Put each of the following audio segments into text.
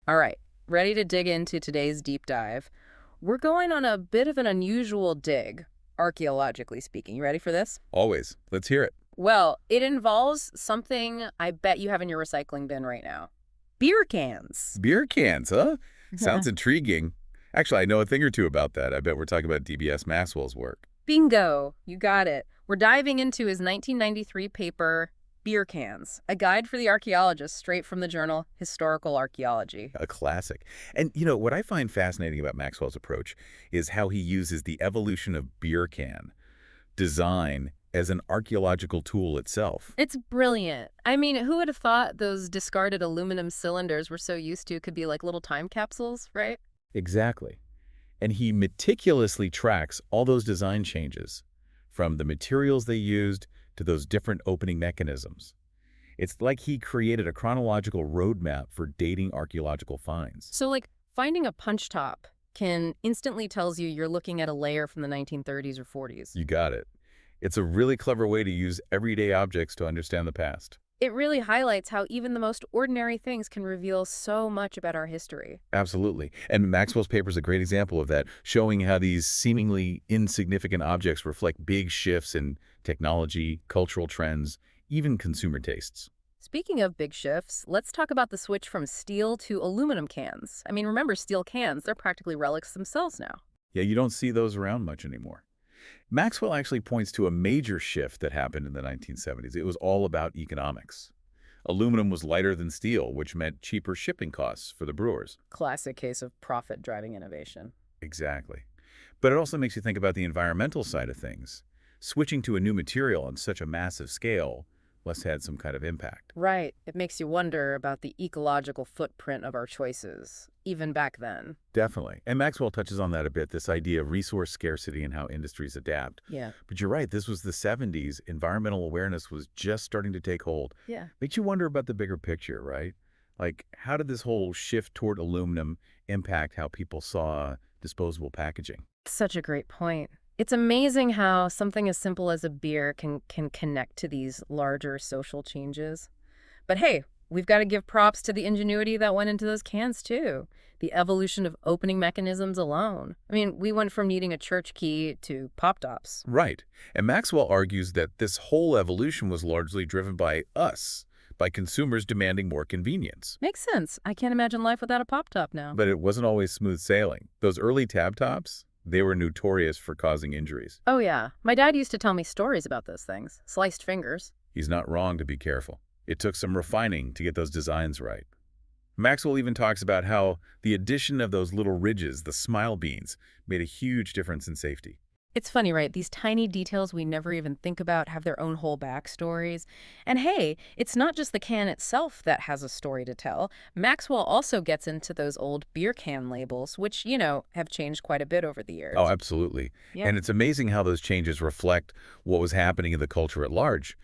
All right, ready to dig into today's deep dive? We're going on a bit of an unusual dig, archaeologically speaking. You ready for this? Always. Let's hear it. Well, it involves something I bet you have in your recycling bin right now. Beer cans. Beer cans, huh? Sounds intriguing. Actually, I know a thing or two about that. I bet we're talking about D.B.S. Maxwell's work. Bingo, you got it. We're diving into his 1993 paper, Beer Cans, a guide for the archaeologist straight from the journal Historical Archaeology. A classic. And, what I find fascinating about Maxwell's approach is how he uses the evolution of beer can design as an archaeological tool itself. It's brilliant. I mean, who would have thought those discarded aluminum cylinders we're so used to could be like little time capsules, right? Exactly. And he meticulously tracks all those design changes, from the materials they used to those different opening mechanisms. It's like he created a chronological roadmap for dating archaeological finds. So, like, finding a punch top can instantly tells you you're looking at a layer from the 1930s or 40s. You got it. It's a really clever way to use everyday objects to understand the past. It really highlights how even the most ordinary things can reveal so much about our history. Absolutely. And Maxwell's paper is a great example of that, showing how these seemingly insignificant objects reflect big shifts in technology, cultural trends, even consumer tastes. Speaking of big shifts, let's talk about the switch from steel to aluminum cans. I mean, remember steel cans, they're practically relics themselves now. Yeah, you don't see those around much anymore. Maxwell actually points to a major shift that happened in the 1970s. It was all about economics. Aluminum was lighter than steel, which meant cheaper shipping costs for the brewers. Classic case of profit-driving innovation. Exactly. But it also makes you think about the environmental side of things. Switching to a new material on such a massive scale must have had some kind of impact. Right. It makes you wonder about the ecological footprint of our choices, even back then. Definitely. And Maxwell touches on that a bit, this idea of resource scarcity and how industries adapt. Yeah. But you're right, this was the 70s. Environmental awareness was just starting to take hold. Yeah. Makes you wonder about the bigger picture, right? Like, how did this whole shift toward aluminum impact how people saw disposable packaging? Such a great point. It's amazing how something as simple as a beer can connect to these larger social changes. But hey, we've got to give props to the ingenuity that went into those cans too. The evolution of opening mechanisms alone. I mean, we went from needing a church key to pop tops. Right. And Maxwell argues that this whole evolution was largely driven by us, by consumers demanding more convenience. Makes sense. I can't imagine life without a pop top now. But it wasn't always smooth sailing. Those early tab tops, they were notorious for causing injuries. Oh yeah. My dad used to tell me stories about those things. Sliced fingers. He's not wrong to be careful. It took some refining to get those designs right. Maxwell even talks about how the addition of those little ridges, the smile beans, made a huge difference in safety. It's funny, right? These tiny details we never even think about have their own whole backstories. And hey, it's not just the can itself that has a story to tell. Maxwell also gets into those old beer can labels, which, have changed quite a bit over the years. Oh, absolutely. Yeah. And it's amazing how those changes reflect what was happening in the culture at large.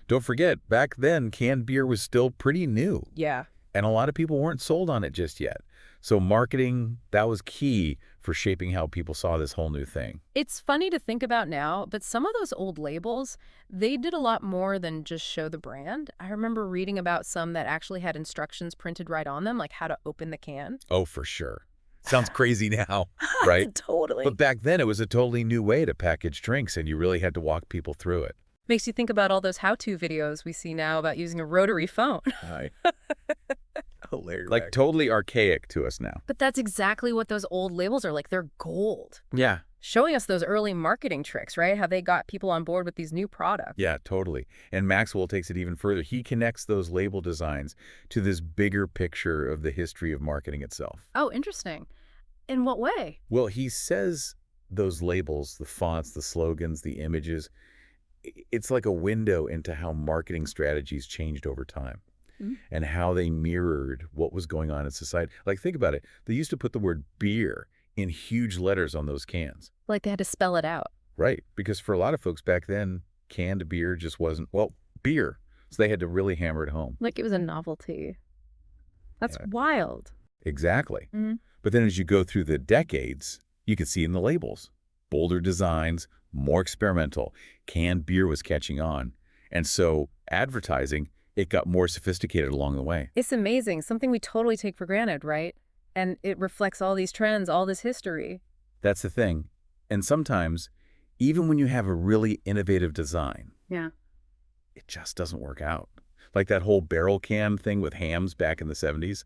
Don't forget, back then, canned beer was still pretty new, Yeah. and a lot of people weren't sold on it just yet. So marketing, that was key for shaping how people saw this whole new thing. It's funny to think about now, but some of those old labels, they did a lot more than just show the brand. I remember reading about some that actually had instructions printed right on them, like how to open the can. Oh, for sure. Sounds crazy now, right? Totally. But back then, it was a totally new way to package drinks, and you really had to walk people through it. Makes you think about all those how-to videos we see now about using a rotary phone. Hi. Hilarious. Like totally archaic to us now. But that's exactly what those old labels are like. They're gold. Yeah. Showing us those early marketing tricks, right? How they got people on board with these new products. Yeah, totally. And Maxwell takes it even further. He connects those label designs to this bigger picture of the history of marketing itself. Oh, interesting. In what way? Well, he says those labels, the fonts, the slogans, the images, it's like a window into how marketing strategies changed over time. And how they mirrored what was going on in society. Like, think about it. They used to put the word beer in huge letters on those cans. Like they had to spell it out. Right. Because for a lot of folks back then, canned beer just wasn't, well, beer. So they had to really hammer it home. Like it was a novelty. That's wild. Exactly. But then as you go through the decades, you could see in the labels, bolder designs, more experimental. Canned beer was catching on. And so advertising, it got more sophisticated along the way. It's amazing. Something we totally take for granted, right? And it reflects all these trends, all this history. That's the thing. And sometimes, even when you have a really innovative design, Yeah. it just doesn't work out. Like that whole barrel can thing with hams back in the 70s.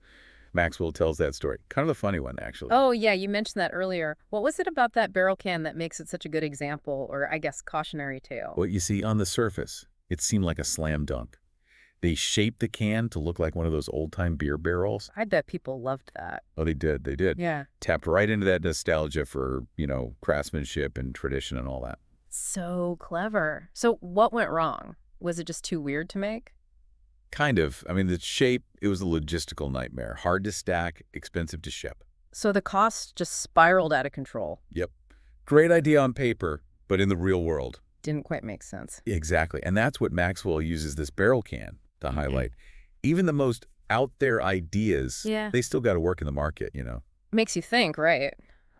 Maxwell tells that story. Kind of a funny one, actually. Oh, yeah, you mentioned that earlier. What was it about that barrel can that makes it such a good example, or I guess cautionary tale? Well, you see, on the surface, it seemed like a slam dunk. They shaped the can to look like one of those old-time beer barrels. I bet people loved that. Oh, they did. They did. Yeah. Tapped right into that nostalgia for, craftsmanship and tradition and all that. So clever. So what went wrong? Was it just too weird to make? Kind of. I mean, the shape, it was a logistical nightmare. Hard to stack, expensive to ship. So the cost just spiraled out of control. Yep. Great idea on paper, but in the real world. Didn't quite make sense. Exactly. And that's what Maxwell uses this barrel can to highlight. Even the most out there ideas, they still got to work in the market, Makes you think, right?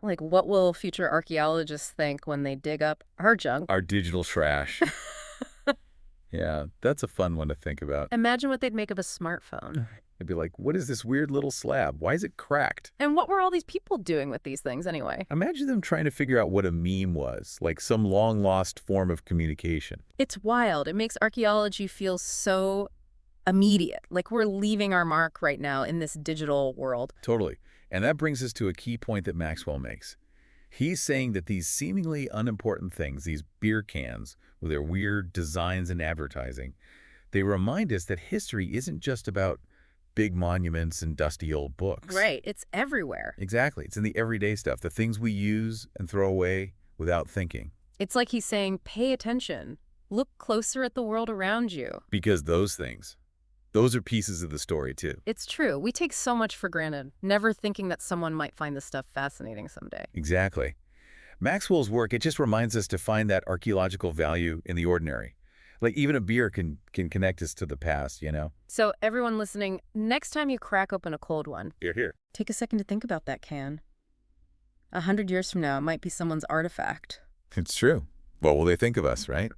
Like, what will future archaeologists think when they dig up our junk? Our digital trash. Yeah, that's a fun one to think about. Imagine what they'd make of a smartphone. They'd be like, what is this weird little slab? Why is it cracked? And what were all these people doing with these things anyway? Imagine them trying to figure out what a meme was, like some long-lost form of communication. It's wild. It makes archaeology feel so immediate, like we're leaving our mark right now in this digital world. Totally. And that brings us to a key point that Maxwell makes. He's saying that these seemingly unimportant things, these beer cans with their weird designs and advertising, they remind us that history isn't just about big monuments and dusty old books. Right. It's everywhere. Exactly. It's in the everyday stuff, the things we use and throw away without thinking. It's like he's saying, pay attention. Look closer at the world around you. Because those are pieces of the story, too. It's true. We take so much for granted, never thinking that someone might find this stuff fascinating someday. Exactly. Maxwell's work, it just reminds us to find that archaeological value in the ordinary. Like even a beer can connect us to the past, So everyone listening, next time you crack open a cold one, Here. take a second to think about that can. 100 years from now, it might be someone's artifact. It's true. What will they think of us, right?